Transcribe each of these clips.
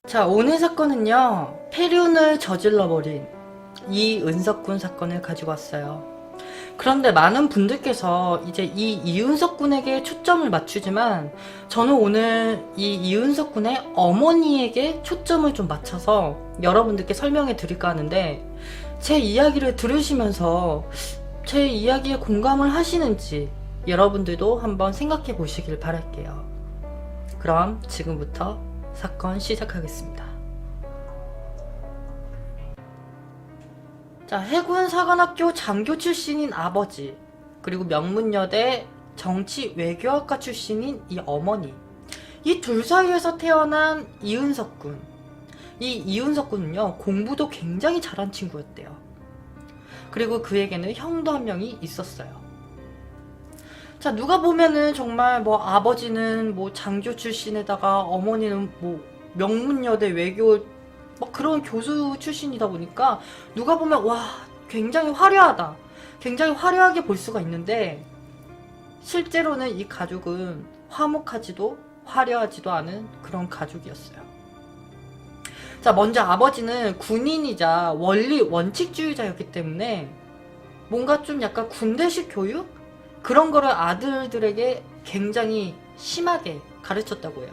자, 오늘 사건은요, 폐륜을 저질러버린 이은석 군 사건을 가지고 왔어요. 그런데 많은 분들께서 이제 이 이은석 군에게 초점을 맞추지만 저는 오늘 이 이은석 군의 어머니에게 초점을 좀 맞춰서 여러분들께 설명해 드릴까 하는데, 제 이야기를 들으시면서 제 이야기에 공감을 하시는지 여러분들도 한번 생각해 보시길 바랄게요. 그럼 지금부터 사건 시작하겠습니다. 자, 해군사관학교 장교 출신인 아버지, 그리고 명문여대 정치 외교학과 출신인 이 어머니, 이 둘 사이에서 태어난 이은석 군. 이 이은석 군은요, 공부도 굉장히 잘한 친구였대요. 그리고 그에게는 형도 한 명이 있었어요. 자, 누가 보면은 정말 뭐 아버지는 뭐 장교 출신에다가 어머니는 뭐 명문여대 외교 뭐 그런 교수 출신이다 보니까 누가 보면 와, 굉장히 화려하다, 굉장히 화려하게 볼 수가 있는데, 실제로는 이 가족은 화목하지도 화려하지도 않은 그런 가족이었어요. 자, 먼저 아버지는 군인이자 원칙주의자였기 때문에 뭔가 좀 약간 군대식 교육? 그런 거를 아들들에게 굉장히 심하게 가르쳤다고 해요.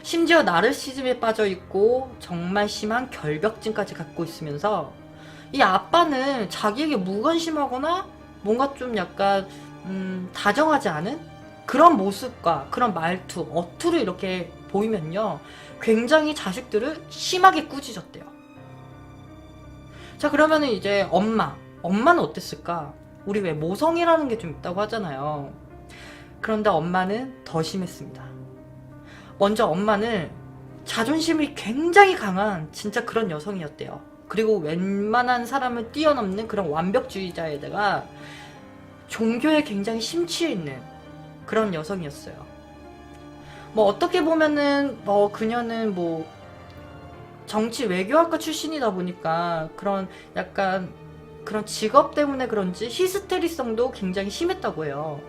심지어 나르시즘에 빠져 있고 정말 심한 결벽증까지 갖고 있으면서 이 아빠는 자기에게 무관심하거나 뭔가 좀 약간 다정하지 않은 그런 모습과 그런 말투, 어투를 이렇게 보이면요, 굉장히 자식들을 심하게 꾸짖었대요. 자, 그러면은 이제 엄마는 어땠을까? 우리 왜 모성이라는 게 좀 있다고 하잖아요. 그런데 엄마는 더 심했습니다. 먼저 엄마는 자존심이 굉장히 강한 진짜 그런 여성이었대요. 그리고 웬만한 사람을 뛰어넘는 그런 완벽주의자에다가 종교에 굉장히 심취해 있는 그런 여성이었어요. 뭐 어떻게 보면은 뭐 그녀는 뭐 정치 외교학과 출신이다 보니까 그런 약간 그런 직업 때문에 그런지 히스테리성도 굉장히 심했다고 해요.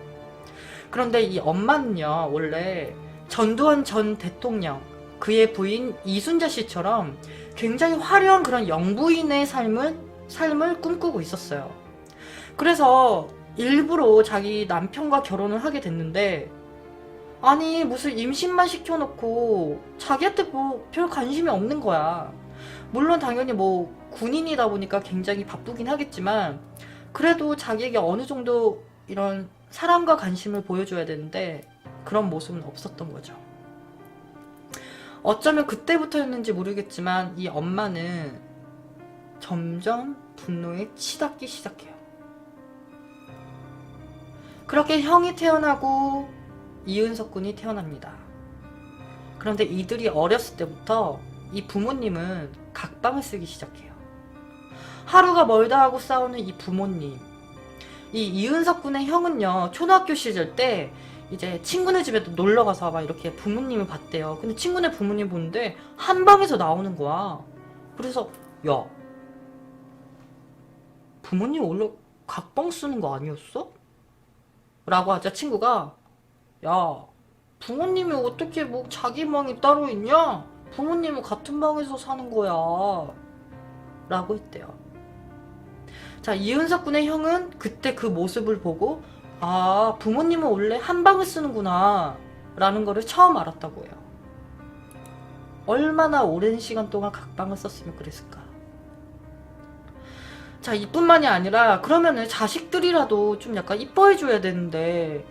그런데 이 엄마는요, 원래 전두환 전 대통령, 그의 부인 이순자 씨처럼 굉장히 화려한 그런 영부인의 삶을 꿈꾸고 있었어요. 그래서 일부러 자기 남편과 결혼을 하게 됐는데, 아니 무슨 임신만 시켜놓고 자기한테 뭐 별 관심이 없는 거야. 물론 당연히 뭐 군인이다 보니까 굉장히 바쁘긴 하겠지만 그래도 자기에게 어느 정도 이런 사람과 관심을 보여줘야 되는데 그런 모습은 없었던 거죠. 어쩌면 그때부터였는지 모르겠지만 이 엄마는 점점 분노에 치닫기 시작해요. 그렇게 형이 태어나고 이은석 군이 태어납니다. 그런데 이들이 어렸을 때부터 이 부모님은 각방을 쓰기 시작해요. 하루가 멀다 하고 싸우는 이 부모님. 이 이은석 군의 형은요, 초등학교 시절 때 이제 친구네 집에 놀러 가서 막 이렇게 부모님을 봤대요. 근데 친구네 부모님 보는데 한 방에서 나오는 거야. 그래서 야, 부모님 원래 각방 쓰는 거 아니었어? 라고 하자 친구가, 야, 부모님이 어떻게 뭐 자기 방이 따로 있냐? 부모님은 같은 방에서 사는 거야. 라고 했대요. 자, 이은석 군의 형은 그때 그 모습을 보고, 아, 부모님은 원래 한 방을 쓰는구나 라는 거를 처음 알았다고 해요. 얼마나 오랜 시간 동안 각방을 썼으면 그랬을까. 자, 이뿐만이 아니라 그러면은 자식들이라도 좀 약간 이뻐해줘야 되는데,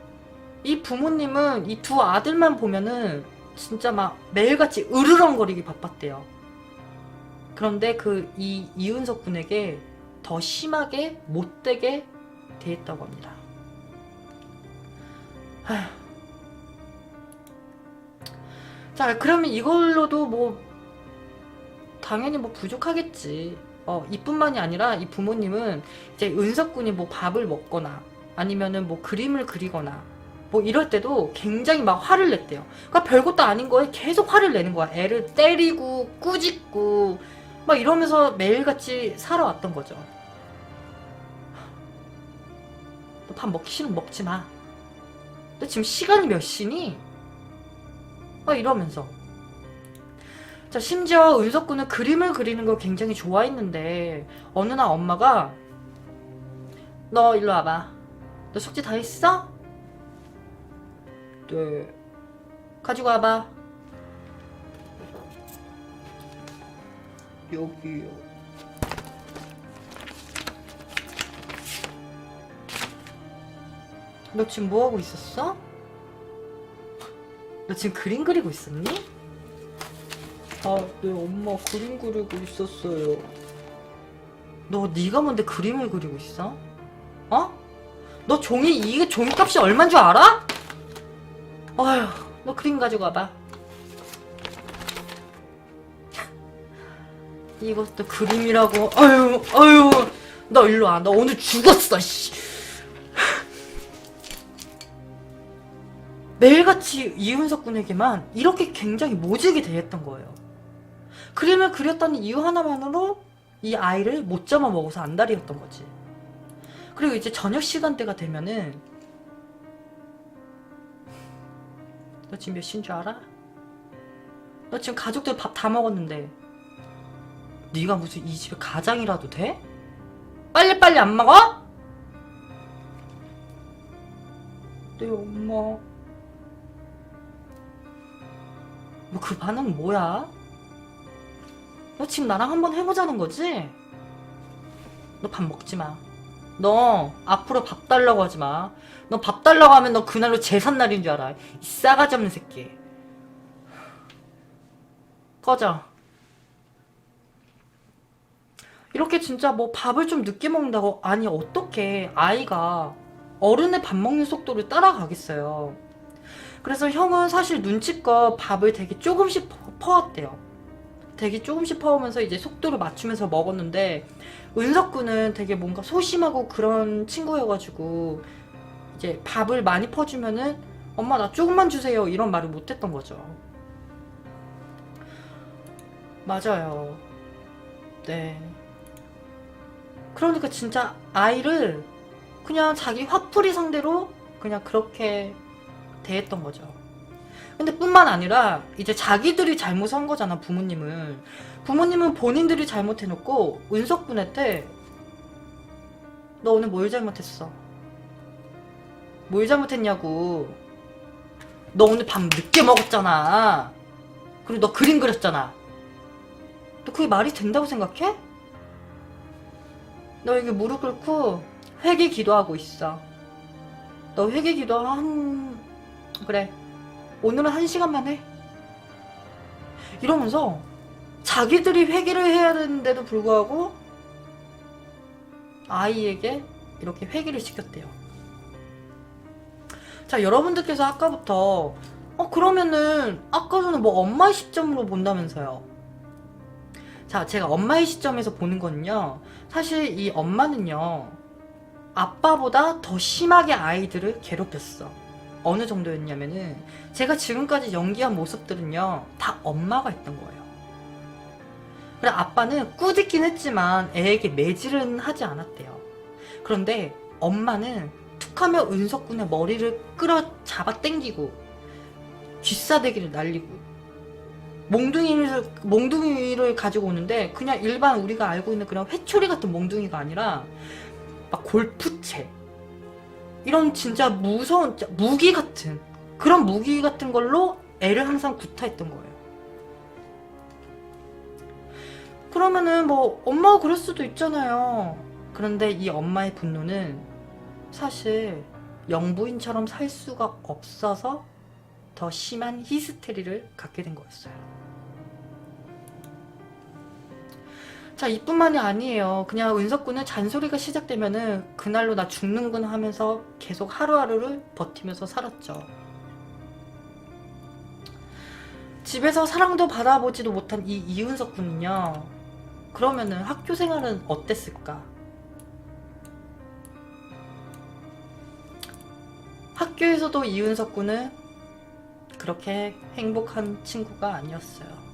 이 부모님은 이 두 아들만 보면은 진짜 막 매일같이 으르렁거리기 바빴대요. 그런데 그 이 이은석 군에게 더 심하게 못되게 대했다고 합니다. 아휴. 자, 그러면 이걸로도 뭐 당연히 뭐 부족하겠지. 이뿐만이 아니라 이 부모님은 이제 은석 군이 뭐 밥을 먹거나 아니면은 뭐 그림을 그리거나 뭐 이럴 때도 굉장히 막 화를 냈대요. 그러니까 별것도 아닌 거에 계속 화를 내는 거야. 애를 때리고 꾸짖고 막 이러면서 매일같이 살아왔던 거죠. 너 밥 먹기 싫으면 먹지 마. 너 지금 시간이 몇 시니? 막 이러면서. 자, 심지어 은석군은 그림을 그리는 걸 굉장히 좋아했는데 어느 날 엄마가 너 일로 와봐. 너 숙제 다 했어? 네. 가지고 와봐. 여기요. 너 지금 뭐하고 있었어? 너 지금 그림 그리고 있었니? 아, 네, 엄마 그림 그리고 있었어요. 너 네가 뭔데 그림을 그리고 있어? 어? 너 이게 종이값이 얼만 줄 알아? 아휴, 너 그림 가지고 와봐. 이것도 그림이라고. 아유, 너 일로 와. 너 오늘 죽었어, 씨. 매일같이 이윤석 군에게만 이렇게 굉장히 모질게 대했던 거예요. 그림을 그렸다는 이유 하나만으로 이 아이를 못 잡아먹어서 안달이었던 거지. 그리고 이제 저녁 시간대가 되면은 너 지금 몇 시인 줄 알아? 너 지금 가족들 밥 다 먹었는데 네가 무슨 이 집에 가장이라도 돼? 빨리빨리 안 먹어? 네, 엄마. 뭐 그 반응 뭐야? 너 지금 나랑 한번 해보자는 거지? 너 밥 먹지 마. 너 앞으로 밥 달라고 하지 마. 너 밥 달라고 하면 너 그날로 제삿날인 줄 알아. 이 싸가지 없는 새끼. 꺼져. 이렇게 진짜 뭐 밥을 좀 늦게 먹는다고. 아니 어떻게 아이가 어른의 밥 먹는 속도를 따라가겠어요. 그래서 형은 사실 눈치껏 밥을 되게 조금씩 퍼왔대요. 되게 조금씩 퍼오면서 이제 속도를 맞추면서 먹었는데 은석군은 되게 뭔가 소심하고 그런 친구여가지고 이제 밥을 많이 퍼주면은 엄마 나 조금만 주세요 이런 말을 못했던 거죠. 맞아요. 네. 그러니까 진짜 아이를 그냥 자기 화풀이 상대로 그냥 그렇게 대했던 거죠. 근데 뿐만 아니라 이제 자기들이 잘못한 거잖아. 부모님은 본인들이 잘못해놓고 은석군한테 너 오늘 뭘 잘못했어? 뭘 잘못했냐고. 너 오늘 밤 늦게 먹었잖아. 그리고 너 그림 그렸잖아. 너 그게 말이 된다고 생각해? 너 여기 무릎 꿇고 회개 기도하고 있어. 너 회개 기도 그래. 오늘은 1시간만 해. 이러면서 자기들이 회개를 해야 되는데도 불구하고 아이에게 이렇게 회개를 시켰대요. 자, 여러분들께서 아까부터 그러면은 아까 전에 뭐 엄마의 시점으로 본다면서요. 자, 제가 엄마의 시점에서 보는 거는요, 사실 이 엄마는요 아빠보다 더 심하게 아이들을 괴롭혔어. 어느 정도였냐면은 제가 지금까지 연기한 모습들은요 다 엄마가 했던 거예요. 그래, 아빠는 꾸짖긴 했지만 애에게 매질은 하지 않았대요. 그런데 엄마는 툭하면 은석군의 머리를 끌어 잡아 당기고 귀싸대기를 날리고 몽둥이를 가지고 오는데 그냥 일반 우리가 알고 있는 그런 회초리 같은 몽둥이가 아니라 막 골프채 이런 진짜 무서운 무기 같은 그런 무기 같은 걸로 애를 항상 구타했던 거예요. 그러면은 뭐 엄마가 그럴 수도 있잖아요. 그런데 이 엄마의 분노는 사실 영부인처럼 살 수가 없어서 더 심한 히스테리를 갖게 된 거였어요. 자, 이뿐만이 아니에요. 그냥 은석군은 잔소리가 시작되면은 그날로 나 죽는군 하면서 계속 하루하루를 버티면서 살았죠. 집에서 사랑도 받아보지도 못한 이 이은석군은요, 그러면은 학교 생활은 어땠을까? 학교에서도 이은석군은 그렇게 행복한 친구가 아니었어요.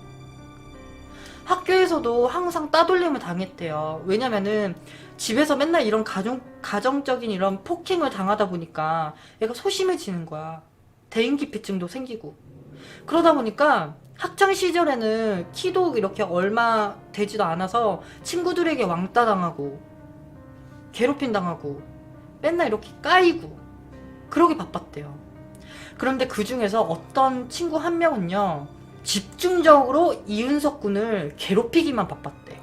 학교에서도 항상 따돌림을 당했대요. 왜냐면은 집에서 맨날 이런 가정적인 이런 폭행을 당하다 보니까 얘가 소심해지는 거야. 대인기피증도 생기고. 그러다 보니까 학창 시절에는 키도 이렇게 얼마 되지도 않아서 친구들에게 왕따 당하고 괴롭힘 당하고 맨날 이렇게 까이고 그러기 바빴대요. 그런데 그 중에서 어떤 친구 한 명은요, 집중적으로 이윤석 군을 괴롭히기만 바빴대.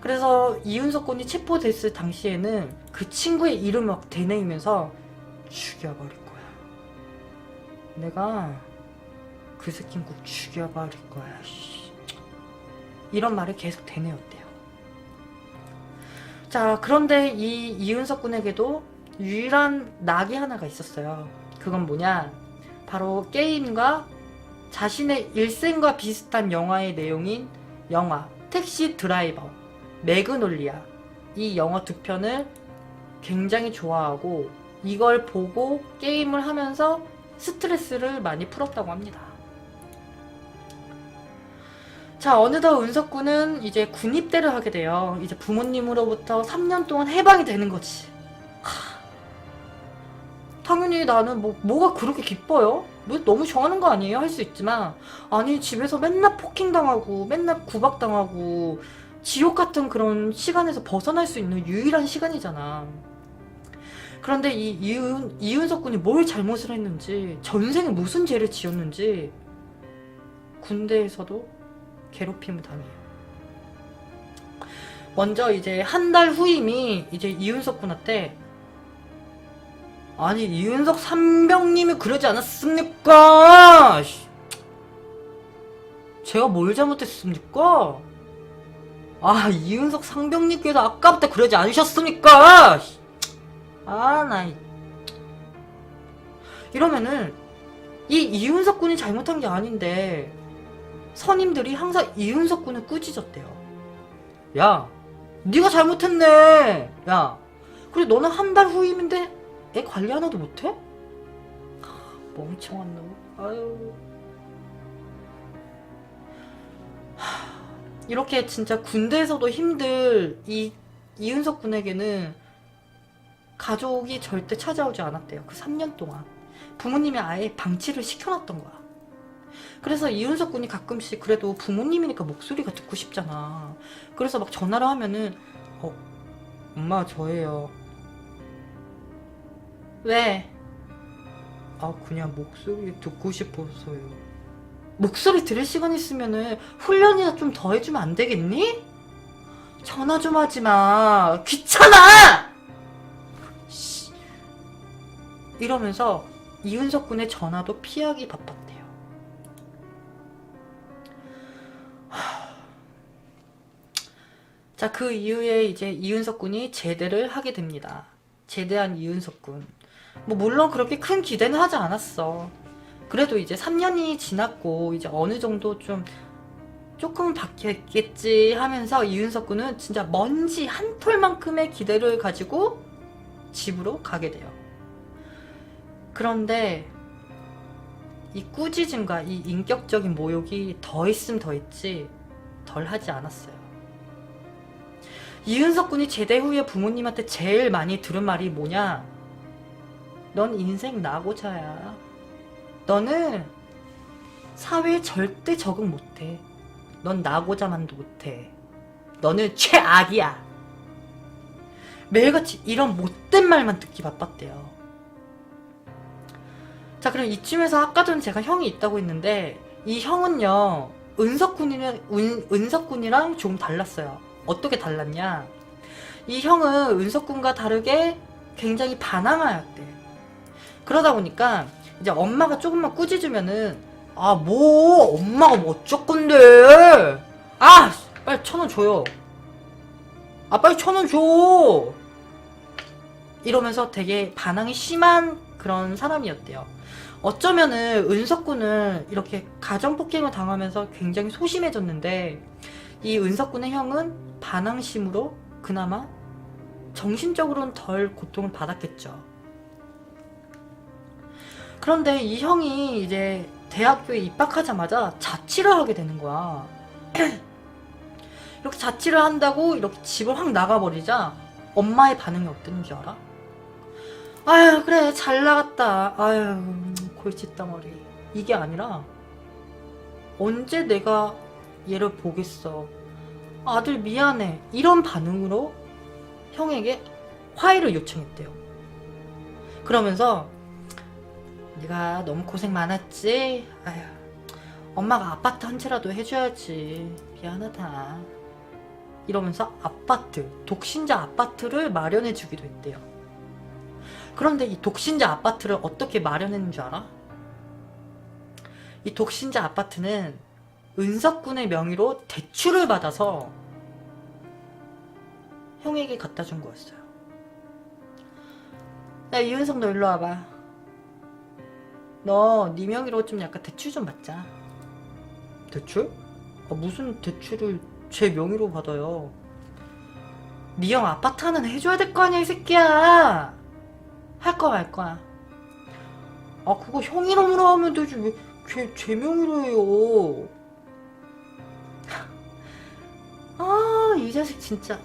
그래서 이윤석 군이 체포됐을 당시에는 그 친구의 이름을 막 되뇌이면서 죽여버릴 거야. 내가 그 새끼는 꼭 죽여버릴 거야. 이런 말을 계속 되뇌었대요. 자, 그런데 이 이윤석 군에게도 유일한 낙이 하나가 있었어요. 그건 뭐냐? 바로 게임과 자신의 일생과 비슷한 영화의 내용인 영화 택시 드라이버, 매그놀리아, 이 영화 두 편을 굉장히 좋아하고 이걸 보고 게임을 하면서 스트레스를 많이 풀었다고 합니다. 자, 어느덧 은석군은 이제 군입대를 하게 돼요. 이제 부모님으로부터 3년 동안 해방이 되는 거지. 당연히 나는 뭐가 그렇게 기뻐요? 너무 좋아하는 거 아니에요? 할 수 있지만, 아니, 집에서 맨날 폭행당하고, 맨날 구박당하고, 지옥 같은 그런 시간에서 벗어날 수 있는 유일한 시간이잖아. 그런데 이윤석 군이 뭘 잘못을 했는지, 전생에 무슨 죄를 지었는지, 군대에서도 괴롭힘을 당해요. 먼저 이제 한 달 후임이 이제 이윤석 군한테, 아니, 이윤석 상병님이 그러지 않았습니까? 제가 뭘 잘못했습니까? 아, 이윤석 상병님께서 아까부터 그러지 않으셨습니까? 아, 나 이러면은 이 이윤석 군이 잘못한 게 아닌데 선임들이 항상 이윤석 군을 꾸짖었대요. 야, 네가 잘못했네. 야, 그래 너는 한 달 후임인데 애 관리 하나도 못해? 멍청한 놈. 아유. 이렇게 진짜 군대에서도 힘들 이윤석 군에게는 가족이 절대 찾아오지 않았대요. 그 3년 동안. 부모님이 아예 방치를 시켜놨던 거야. 그래서 이윤석 군이 가끔씩 그래도 부모님이니까 목소리가 듣고 싶잖아. 그래서 막 전화를 하면은, 엄마 저예요. 왜? 아, 그냥 목소리 듣고 싶어서요. 목소리 들을 시간 있으면은 훈련이나 좀 더 해주면 안 되겠니? 전화 좀 하지 마. 귀찮아! 이러면서 이윤석 군의 전화도 피하기 바빴대요. 자, 그 이후에 이제 이윤석 군이 제대를 하게 됩니다. 제대한 이윤석 군. 물론 그렇게 큰 기대는 하지 않았어. 그래도 이제 3년이 지났고 이제 어느 정도 조금 바뀌었겠지 하면서 이윤석 군은 진짜 먼지 한 톨만큼의 기대를 가지고 집으로 가게 돼요. 그런데 이 꾸짖음과 이 인격적인 모욕이 더 있음 더했지 덜 하지 않았어요. 이윤석 군이 제대 후에 부모님한테 제일 많이 들은 말이 뭐냐? 넌 인생 낙오자야. 너는 사회에 절대 적응 못해. 넌 낙오자만도 못해. 너는 최악이야. 매일같이 이런 못된 말만 듣기 바빴대요. 자, 그럼 이쯤에서 아까 전 제가 형이 있다고 했는데 이 형은요 은석군이랑 조금 달랐어요. 어떻게 달랐냐? 이 형은 은석군과 다르게 굉장히 반항아였대. 그러다 보니까 이제 엄마가 조금만 꾸짖으면은 엄마가 뭐 어쩔 건데? 빨리 1,000원 줘요. 빨리 1,000원 줘. 이러면서 되게 반항이 심한 그런 사람이었대요. 어쩌면은 은석군은 이렇게 가정폭행을 당하면서 굉장히 소심해졌는데 이 은석군의 형은 반항심으로 그나마 정신적으로는 덜 고통을 받았겠죠. 그런데 이 형이 이제 대학교에 입학하자마자 자취를 하게 되는 거야. 이렇게 자취를 한다고 이렇게 집을 확 나가버리자 엄마의 반응이 어땠는 줄 알아? 아유, 그래 잘 나갔다. 아유, 골칫덩어리. 이게 아니라 언제 내가 얘를 보겠어. 아들 미안해. 이런 반응으로 형에게 화해를 요청했대요. 그러면서 네가 너무 고생 많았지? 아휴, 엄마가 아파트 한 채라도 해줘야지. 미안하다. 이러면서 아파트, 독신자 아파트를 마련해 주기도 했대요. 그런데 이 독신자 아파트를 어떻게 마련했는 줄 알아? 이 독신자 아파트는 은석군의 명의로 대출을 받아서 형에게 갖다 준 거였어요. 야, 이은석 너 일로 와봐. 너 네 명의로 좀 약간 대출 좀 받자. 대출? 무슨 대출을 제 명의로 받아요. 네 형 아파트 하나는 해줘야 될 거 아니야 이 새끼야. 할 거야 말 거야. 그거 형 이름으로 하면 되지 왜 제 명의로 해요. 이 자식 진짜.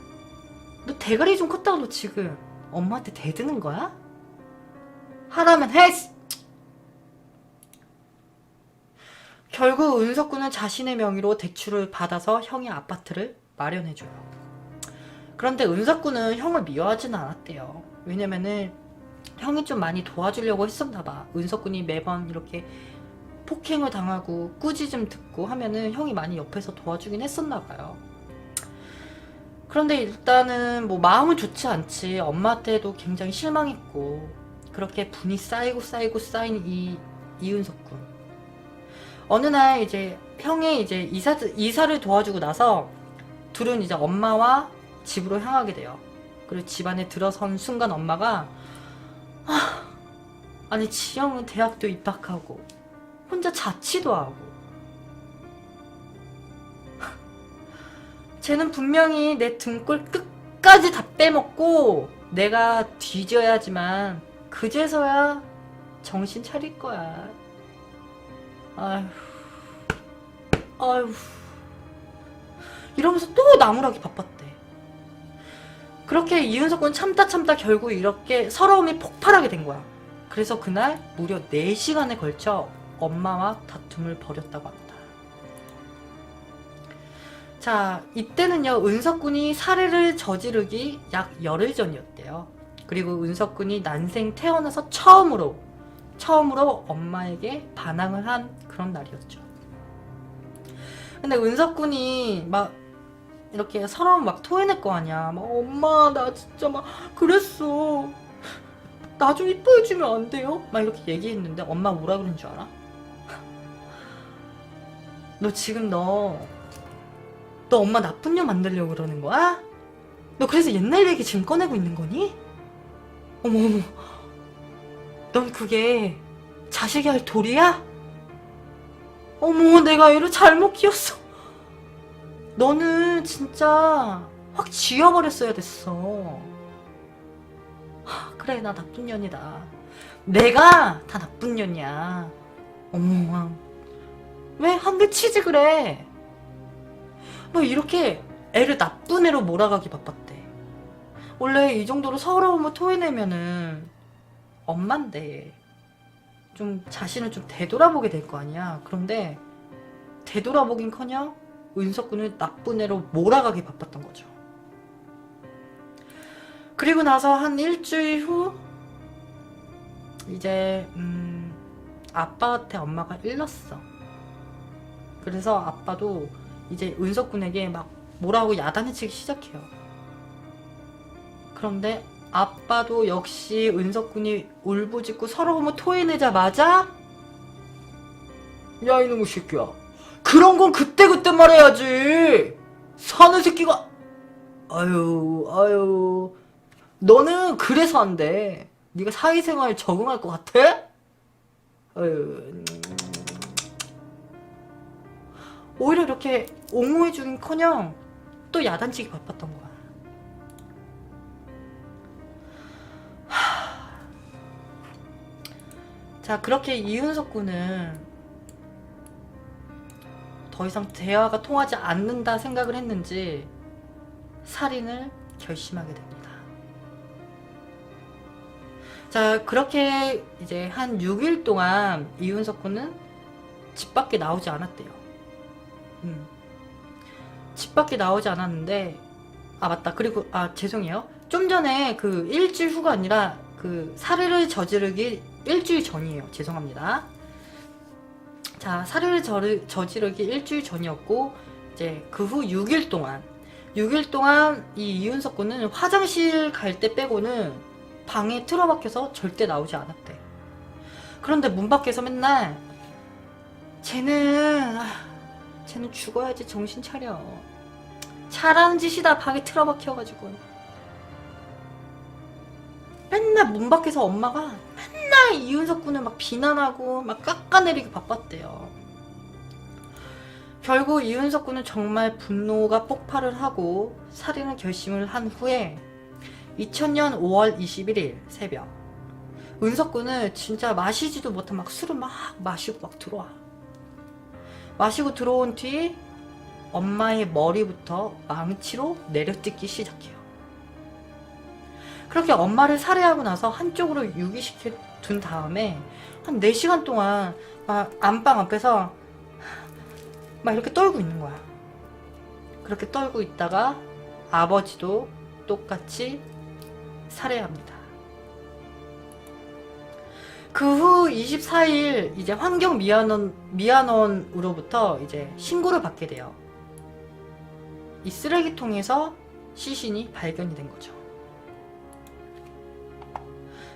너 대가리 좀 컸다가 너 지금 엄마한테 대드는 거야? 하라면 해! 결국 은석군은 자신의 명의로 대출을 받아서 형의 아파트를 마련해줘요. 그런데 은석군은 형을 미워하지는 않았대요. 왜냐면은 형이 좀 많이 도와주려고 했었나봐. 은석군이 매번 이렇게 폭행을 당하고 꾸짖음 듣고 하면은 형이 많이 옆에서 도와주긴 했었나봐요. 그런데 일단은 뭐 마음은 좋지 않지. 엄마한테도 굉장히 실망했고 그렇게 분이 쌓인 이은석군. 어느 날 이제 형의 이제 이사를 도와주고 나서 둘은 이제 엄마와 집으로 향하게 돼요. 그리고 집안에 들어선 순간 엄마가 아니 지영은 대학도 입학하고 혼자 자취도 하고 쟤는 분명히 내 등골 끝까지 다 빼먹고 내가 뒤져야지만 그제서야 정신 차릴 거야. 아휴 이러면서 또 나무라기 바빴대. 그렇게 이윤석은 참다 결국 이렇게 서러움이 폭발하게 된 거야. 그래서 그날 무려 4시간에 걸쳐 엄마와 다툼을 벌였다고 합니다. 자, 이때는요 은석군이 살해를 저지르기 약 열흘 전이었대요. 그리고 은석군이 난생 태어나서 처음으로 엄마에게 반항을 한 그런 날이었죠. 근데 은석군이 막 이렇게 서러움 막 토해낼 거 아니야. 막 엄마 나 진짜 막 그랬어. 나 좀 이뻐해주면 안 돼요? 막 이렇게 얘기했는데 엄마 뭐라 그런 줄 알아? 너 지금 너 엄마 나쁜 년 만들려고 그러는 거야? 너 그래서 옛날 얘기 지금 꺼내고 있는 거니? 어머 넌 그게 자식이 할 도리야? 어머 내가 애를 잘못 키웠어. 너는 진짜 확 지워버렸어야 됐어. 그래 나 나쁜 년이다. 내가 다 나쁜 년이야. 어머 왜 한 대 치지 그래. 뭐 이렇게 애를 나쁜 애로 몰아가기 바빴대. 원래 이 정도로 서러움을 토해내면은 엄만데 좀 자신을 좀 되돌아보게 될 거 아니야. 그런데 되돌아보긴커녕 은석군을 나쁜 애로 몰아가기 바빴던 거죠. 그리고 나서 한 일주일 후 이제 아빠한테 엄마가 일렀어. 그래서 아빠도 이제 은석군에게 막 뭐라고 야단을 치기 시작해요. 그런데 아빠도 역시 은석군이 울부짖고 서러움을 토해내자마자 야 이놈의 새끼야 그런 건 그때 말해야지. 사는 새끼가 아유 너는 그래서 안 돼. 네가 사회생활에 적응할 것 같아? 아유 오히려 이렇게 옹호해주긴커녕 또 야단치기 바빴던 거야. 자 그렇게 이윤석 군은 더 이상 대화가 통하지 않는다 생각을 했는지 살인을 결심하게 됩니다. 자 그렇게 이제 한 6일 동안 이윤석 군은 집 밖에 나오지 않았대요. 집 밖에 나오지 않았는데, 아 맞다. 그리고 죄송해요. 좀 전에 그 일주일 후가 아니라 그 살해를 저지르기 일주일 전이에요. 죄송합니다. 자, 살해를 저지르기 일주일 전이었고, 이제 그 후 6일 동안 이 이윤석 군은 화장실 갈 때 빼고는 방에 틀어박혀서 절대 나오지 않았대. 그런데 문 밖에서 맨날 쟤는 죽어야지, 정신 차려, 잘하는 짓이다, 방에 틀어박혀가지고. 맨날 문 밖에서 엄마가 맨날 이윤석 군을 막 비난하고 막 깎아내리기 바빴대요. 결국 이윤석 군은 정말 분노가 폭발을 하고 살인을 결심을 한 후에 2000년 5월 21일 새벽, 은석 군은 진짜 마시지도 못한 막 술을 막 마시고 막 들어와. 마시고 들어온 뒤 엄마의 머리부터 망치로 내려뜯기 시작해요. 그렇게 엄마를 살해하고 나서 한쪽으로 유기시켜 둔 다음에 한 4시간 동안 막 안방 앞에서 막 이렇게 떨고 있는 거야. 그렇게 떨고 있다가 아버지도 똑같이 살해합니다. 그 후 24일 이제 환경미화원으로부터 이제 신고를 받게 돼요. 이 쓰레기통에서 시신이 발견이 된 거죠.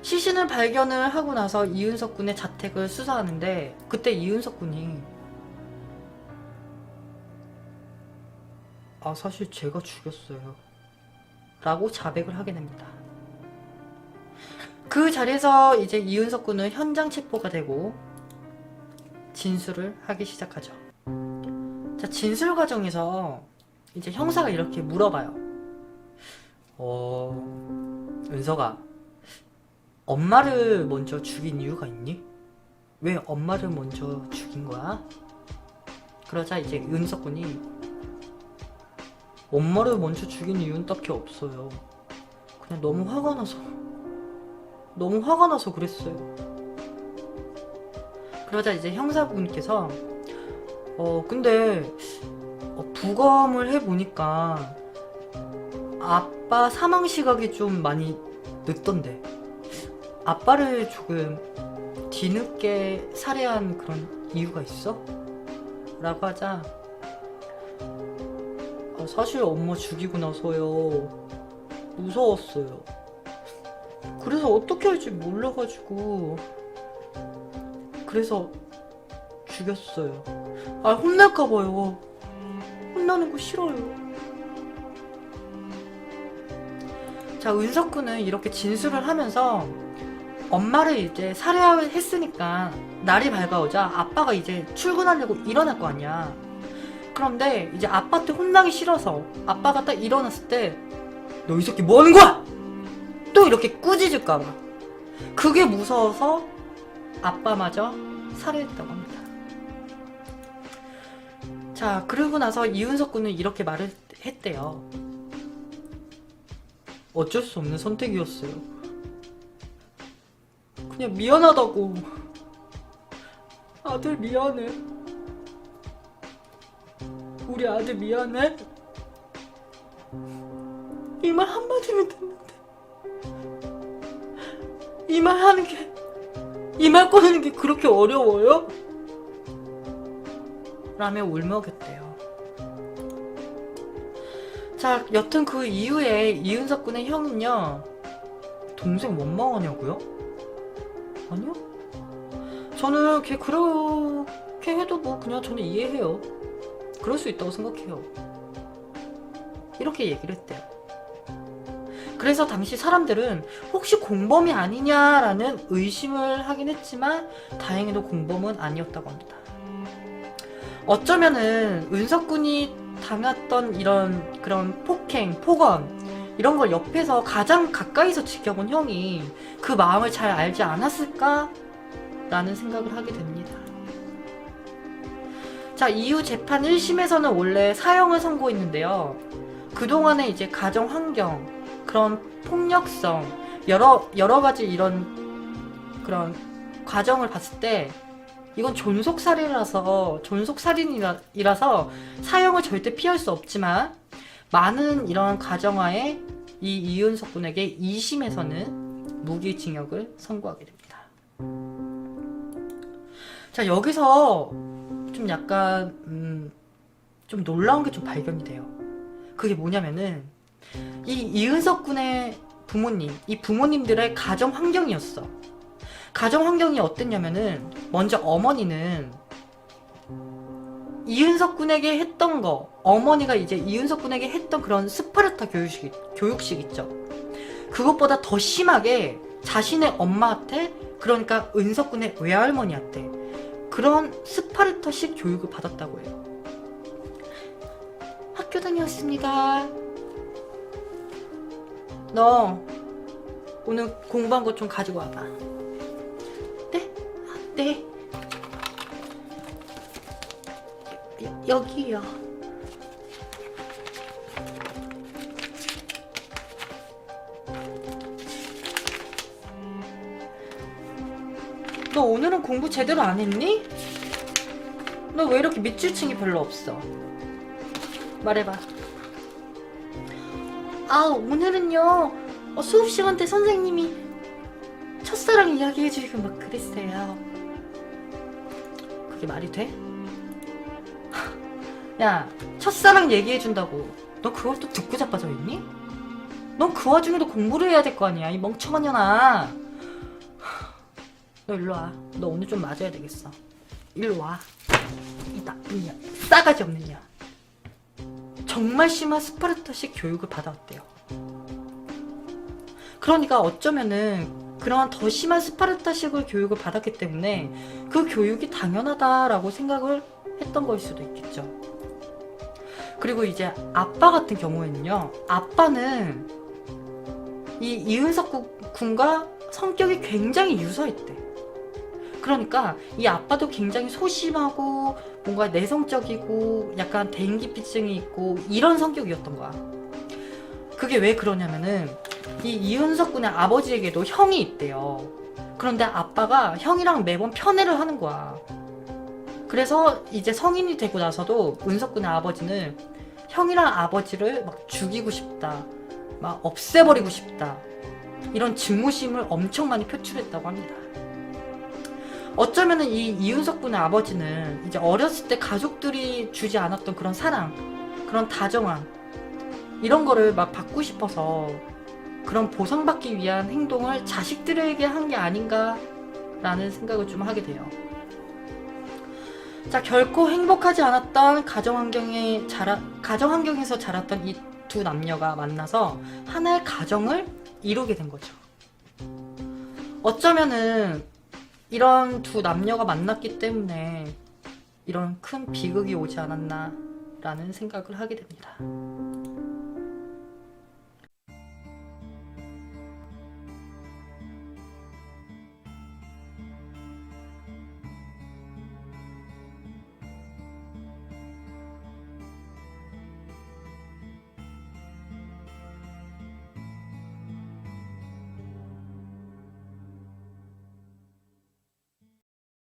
시신을 발견을 하고 나서 이윤석 군의 자택을 수사하는데, 그때 이윤석 군이 사실 제가 죽였어요 라고 자백을 하게 됩니다. 그 자리에서 이제 이윤석 군은 현장 체포가 되고 진술을 하기 시작하죠. 자, 진술 과정에서 이제 형사가 이렇게 물어봐요. 은석아, 엄마를 먼저 죽인 이유가 있니? 왜 엄마를 먼저 죽인 거야? 그러자 이제 은석 군이 엄마를 먼저 죽인 이유는 딱히 없어요. 그냥 너무 화가 나서 그랬어요. 그러자 이제 형사분께서 근데 부검을 해보니까 아빠 사망 시각이 좀 많이 늦던데 아빠를 조금 뒤늦게 살해한 그런 이유가 있어? 라고 하자, 사실 엄마 죽이고 나서요 무서웠어요. 그래서 어떻게 할지 몰라가지고 그래서 죽였어요. 혼날까봐요. 혼나는 거 싫어요. 자, 은석군은 이렇게 진술을 하면서 엄마를 이제 살해했으니까 날이 밝아오자 아빠가 이제 출근하려고 일어날 거 아니야. 그런데 이제 아빠한테 혼나기 싫어서 아빠가 딱 일어났을 때 너 이 새끼 뭐 하는 거야? 또 이렇게 꾸짖을까봐 그게 무서워서 아빠마저 살해했다고 합니다. 자, 그러고 나서 이윤석 군은 이렇게 말을 했대요. 어쩔 수 없는 선택이었어요. 그냥 미안하다고. 아들 미안해. 우리 아들 미안해. 이 말 한마디면 됐는데 이 말 하는 게, 이 말 꺼내는 게 그렇게 어려워요? 라며 울먹였대요. 자, 여튼 그 이후에 이윤석 군의 형은요, 동생 원망하냐고요? 아니요? 저는 걔 그렇게 해도 뭐 그냥 저는 이해해요. 그럴 수 있다고 생각해요. 이렇게 얘기를 했대요. 그래서 당시 사람들은 혹시 공범이 아니냐라는 의심을 하긴 했지만 다행히도 공범은 아니었다고 합니다. 어쩌면은 은석군이 당했던 이런 그런 폭행, 폭언 이런 걸 옆에서 가장 가까이서 지켜본 형이 그 마음을 잘 알지 않았을까라는 생각을 하게 됩니다. 자, 이후 재판 1심에서는 원래 사형을 선고했는데요. 그동안의 이제 가정 환경, 그런 폭력성, 여러 가지 이런 그런 과정을 봤을 때 이건 존속살인이라서 사형을 절대 피할 수 없지만 많은 이런 가정하에 이 이윤석 군에게 2심에서는 무기징역을 선고하게 됩니다. 자, 여기서 좀 약간 좀 놀라운 게 좀 발견이 돼요. 그게 뭐냐면은 이 이은석 군의 부모님, 이 부모님들의 가정 환경이었어. 가정 환경이 어땠냐면은 먼저 어머니는 이은석 군에게 했던 거, 어머니가 이제 이은석 군에게 했던 그런 스파르타 교육식 있죠. 그것보다 더 심하게 자신의 엄마한테, 그러니까 은석 군의 외할머니한테 그런 스파르타식 교육을 받았다고 해요. 학교 다녀왔습니다. 너 오늘 공부한 것 좀 가지고 와봐. 네? 네. 여기요. 너 오늘은 공부 제대로 안 했니? 너 왜 이렇게 밑줄층이 별로 없어? 말해봐. 아, 오늘은요 수업 시간 때 선생님이 첫사랑 이야기해주고 막 그랬어요. 그게 말이 돼? 야, 첫사랑 얘기해준다고 너 그걸 또 듣고 자빠져 있니? 넌 그 와중에도 공부를 해야 될 거 아니야, 이 멍청한 년아. 너 일로 와. 너 오늘 좀 맞아야 되겠어. 일로 와. 이 나쁜 년, 싸가지 없는 년. 정말 심한 스파르타식 교육을 받아왔대요. 그러니까 어쩌면은 그러한 더 심한 스파르타식을 교육을 받았기 때문에 그 교육이 당연하다라고 생각을 했던 걸 수도 있겠죠. 그리고 이제 아빠 같은 경우에는요, 아빠는 이 이은석 군과 성격이 굉장히 유사했대. 그러니까 이 아빠도 굉장히 소심하고 뭔가 내성적이고 약간 대인기피증이 있고 이런 성격이었던 거야. 그게 왜 그러냐면은 이 이윤석 군의 아버지에게도 형이 있대요. 그런데 아빠가 형이랑 매번 편애를 하는 거야. 그래서 이제 성인이 되고 나서도 은석 군의 아버지는 형이랑 아버지를 막 죽이고 싶다, 막 없애버리고 싶다, 이런 증오심을 엄청 많이 표출했다고 합니다. 어쩌면은 이 이윤석 군의 아버지는 이제 어렸을 때 가족들이 주지 않았던 그런 사랑, 그런 다정함, 이런 거를 막 받고 싶어서 그런 보상받기 위한 행동을 자식들에게 한 게 아닌가라는 생각을 좀 하게 돼요. 자, 결코 행복하지 않았던 가정환경에서 자랐던 이 두 남녀가 만나서 하나의 가정을 이루게 된 거죠. 어쩌면은 이런 두 남녀가 만났기 때문에 이런 큰 비극이 오지 않았나라는 생각을 하게 됩니다.